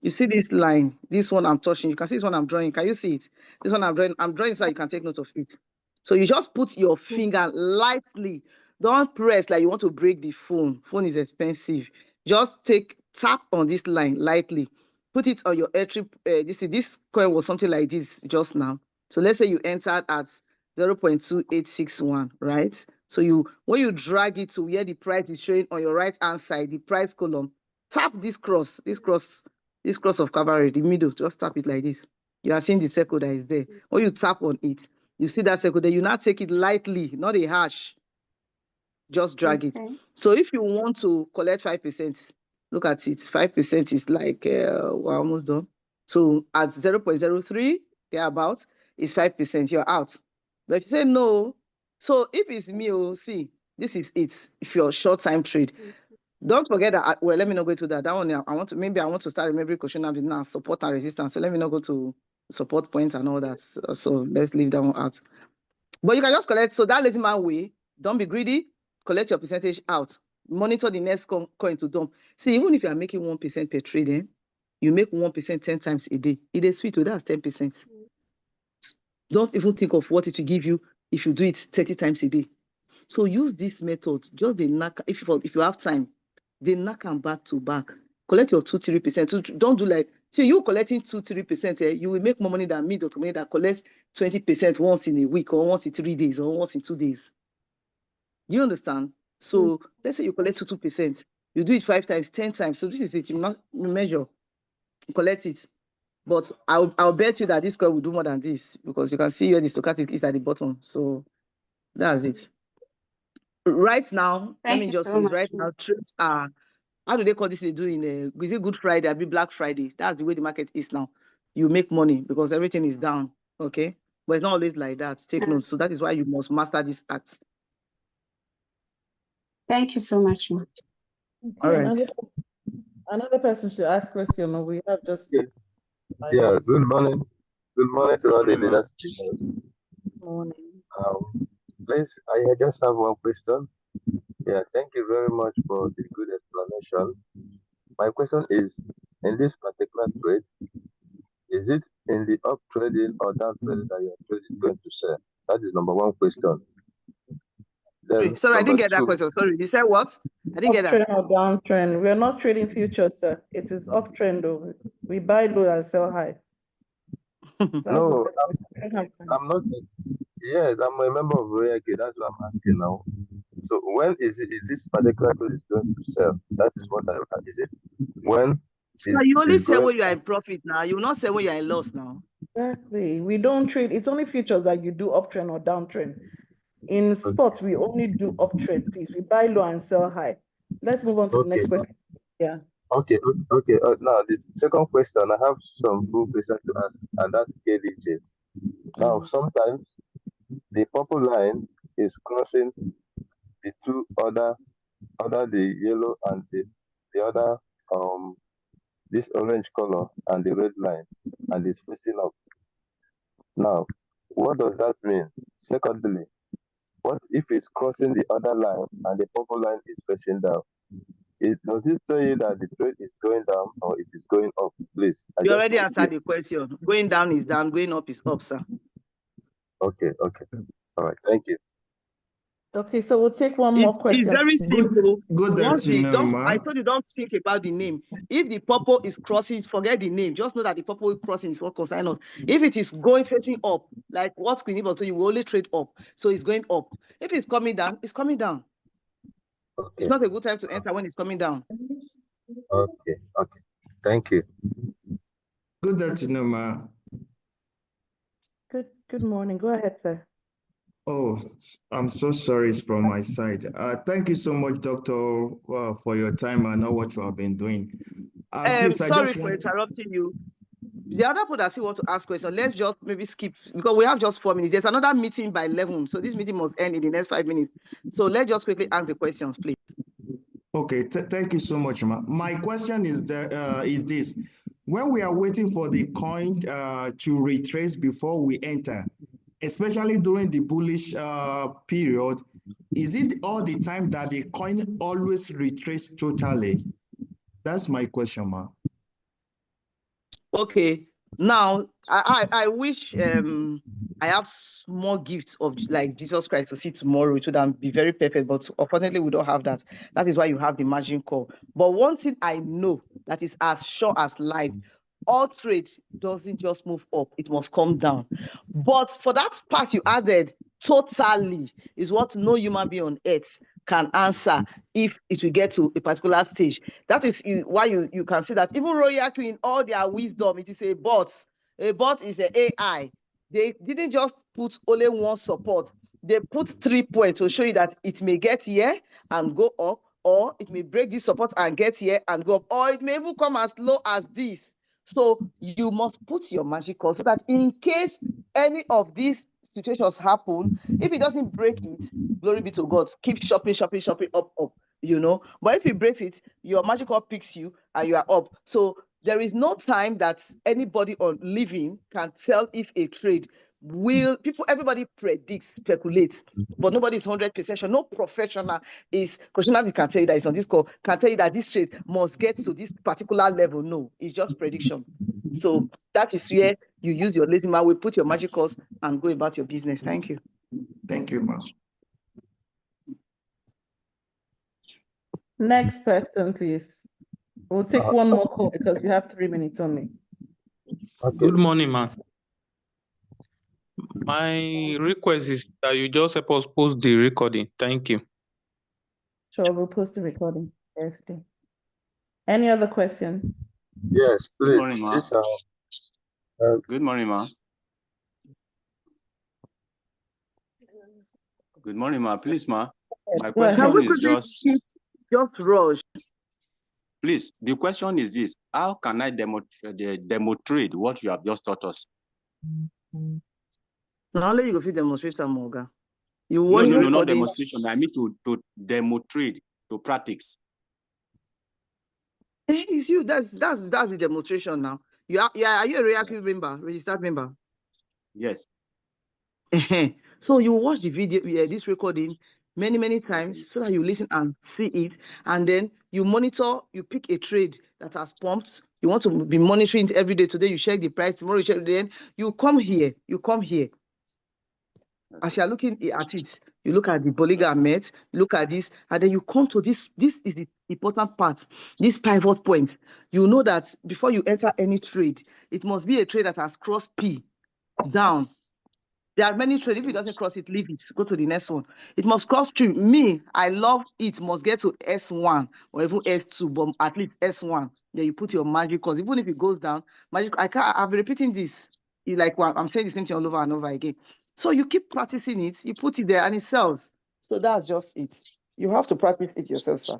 You see this line, this one I'm touching. You can see this one I'm drawing. Can you see it? This one I'm drawing so you can take note of it. So you just put your finger lightly. Don't press like you want to break the phone. Phone is expensive. Just tap on this line lightly. Put it on your entry. This coin was something like this just now. So let's say you entered at 0.2861, right? So when you drag it to where the price is showing on your right hand side, the price column, tap this cross of cavalry, the middle, just tap it like this. You are seeing the circle that is there. When you tap on it, you see that circle there. You now take it lightly, not a hash. Just drag it. So if you want to collect 5%, look at it. 5% is like, we're almost done. So at 0.03, about is 5%. You're out. But if you say no, so if it's me, see, this is it. If you're short time trade. Don't forget that, well, let me not go to that. That one, I want to start remembering question now, support and resistance. So let me not go to support points and all that. So let's leave that one out. But you can just collect. So that lazy man way, don't be greedy, collect your percentage out. Monitor the next coin to dump. See, even if you are making 1% per trade, you make 1% 10 times a day. It is sweet, that's 10%. Don't even think of what it will give you if you do it 30 times a day. So use this method, just the knock, if you have time. They knock them back to back. Collect your 2-3%. Don't do like, see, you collecting 2-3%, you will make more money than me, Dr. Money, that collects 20% once in a week, or once in 3 days, or once in 2 days. Do you understand? So let's say you collect 2%. You do it 5 times, 10 times. So this is it. You must measure, collect it. But I'll bet you that this coin will do more than this, because you can see where the stochastic is at the bottom. So that's it. Right now, let Thank me you just so say, much. right now, trades are, how do they call this? They do in is it Good Friday? I be Black Friday. That's the way the market is now. You make money because everything is down. Okay, but it's not always like that. Take note. So that is why you must master this act. Thank you so much, ma. All right. Another person should ask question. Or we have just Yeah. 5 Yeah, minutes. good morning. Good morning to all the Morning, ma'am. leaders. Morning. Please, I just have one question. Yeah, thank you very much for the good explanation. My question is, in this particular trade, is it in the up trading or down trading that your trade is going to sell? That is number one question. Then Sorry, I number didn't get that two, question. Sorry, you said what? I didn't get that. Uptrend or downtrend? We're not trading futures, sir. It is uptrend. Though. We buy low and sell high. That's no, what we don't have time. I'm not. Yes, I'm a member of RoyalQ. That's what I'm asking now. So when is this particular trade is going to sell? That is what is it. When So is you it only is say going when you are in profit now. You will not say when you are in loss now. Exactly. We don't trade. It's only futures that you do uptrend or downtrend. In sports, we only do uptrend, please. We buy low and sell high. Let's move on to the okay. next question. Yeah. Okay. Now the second question, I have some full questions to ask, and that's KDJ. Now sometimes the purple line is crossing the two other the yellow and the other this orange color and the red line, and it's facing up. Now, what does that mean? Secondly, what if it's crossing the other line and the purple line is facing down? Does it tell you that the trade is going down or it is going up? Please, I You just already want answered the question. Going down is down, going up is up, sir. Okay. All right. Thank you. Okay, so we'll take one more It's question. very simple. Good Once the afternoon, I ma. told you don't think about the name. If the purple is crossing, forget the name. Just know that the purple crossing is what concerns us. If it is going facing up, like what Queen Eva told you, we only trade up. So it's going up. If it's coming down, it's coming down. Okay. It's not a good time to enter when it's coming down. Okay. Thank you. Good afternoon, ma. Good morning. Go ahead, sir. Oh, I'm so sorry it's from my side. Thank you so much, Doctor, for your time and all what you have been doing. Please, Sorry for interrupting you. The other people that still want to ask questions, let's just maybe skip because we have just 4 minutes. There's another meeting by 11, so this meeting must end in the next 5 minutes. So let's just quickly ask the questions, please. Okay, thank you so much, ma. My question is this: when we are waiting for the coin to retrace before we enter, especially during the bullish period, is it all the time that the coin always retrace totally? That's my question, ma. Okay. Now, I wish I have small gifts of like Jesus Christ to see tomorrow. It would be very perfect, but unfortunately, we don't have that. That is why you have the margin call. But one thing I know that is as sure as life, all trade doesn't just move up, it must come down. But for that part you added, totally is what no human being on earth can answer if it will get to a particular stage. That is why you can see that even RoyalQ in all their wisdom, it is a bot. A bot is an AI. They didn't just put only one support. They put 3 points to show you that it may get here and go up, or it may break this support and get here and go up, or it may even come as low as this. So you must put your magic call so that in case any of these situations happen, if it doesn't break it, glory be to God, keep shopping, up. But if it breaks it, your magic call picks you and you are up. So there is no time that anybody on living can tell if a trade will everybody predicts, speculates, but nobody is 100% sure. No professional can tell you that it's on this call, can tell you that this trade must get to this particular level. No, it's just prediction. So that is where you use your lazy man, we put your magic calls and go about your business. Thank you. Thank you, ma'am. Next person, please. We'll take one more call because we have 3 minutes only. Okay. Good morning, ma'am. My request is that you just help us post the recording. Thank you. Sure, we'll post the recording. Thursday. Any other question? Yes, please. Good morning, ma. Good morning, ma. Good morning, ma. Please, ma. My Go ahead. Can question we is quickly just rush? please, the question is this: how can I demonstrate what you have just taught us? Now let you go fit demonstrate some Oga. You No, watch the not recording. demonstration. I mean to demonstrate, to practice. It's you. That's the demonstration now. Are you a RoyalQ member, registered member? Yes. So you watch the video, this recording many times so that you listen and see it, and then you monitor. You pick a trade that has pumped. You want to be monitoring it every day. Today you check the price. Tomorrow you check. Then you come here. As you are looking at it, you look at the Bollinger Met, you look at this, and then you come to this. This is the important part, this pivot point. You know that before you enter any trade, it must be a trade that has crossed P down. There are many trades. If it doesn't cross it, leave it. Go to the next one. It must cross through. Me, I love it. Must get to S1 or even S2, but at least S1. Then you put your magic, because even if it goes down, magic. I've been repeating this. I'm saying the same thing all over and over again. So you keep practicing it. You put it there and it sells. So that's just it. You have to practice it yourself, sir.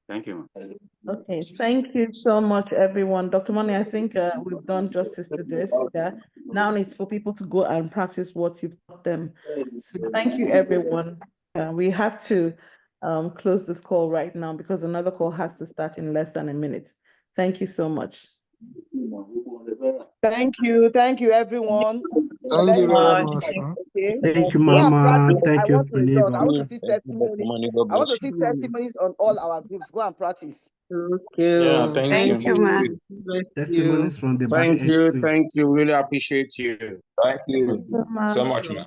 Thank you, ma'am. Okay, thank you so much, everyone. Dr. Money, I think we've done justice to this. Yeah. Now it's for people to go and practice what you've taught them. So thank you, everyone. We have to close this call right now because another call has to start in less than a minute. Thank you so much. Thank you, everyone. Thank you very much. Okay. Thank you, Go and Mama. practice. Thank I you, want results. I want to see Thank you, Dr. testimonies. Money. God I want to bless see you. testimonies on all our groups. Go and practice. Yeah, thank you. Thank you, ma. Testimonies from the back Thank end you. too. Thank you. Really appreciate you. Thank you Thank you so so much. much, man.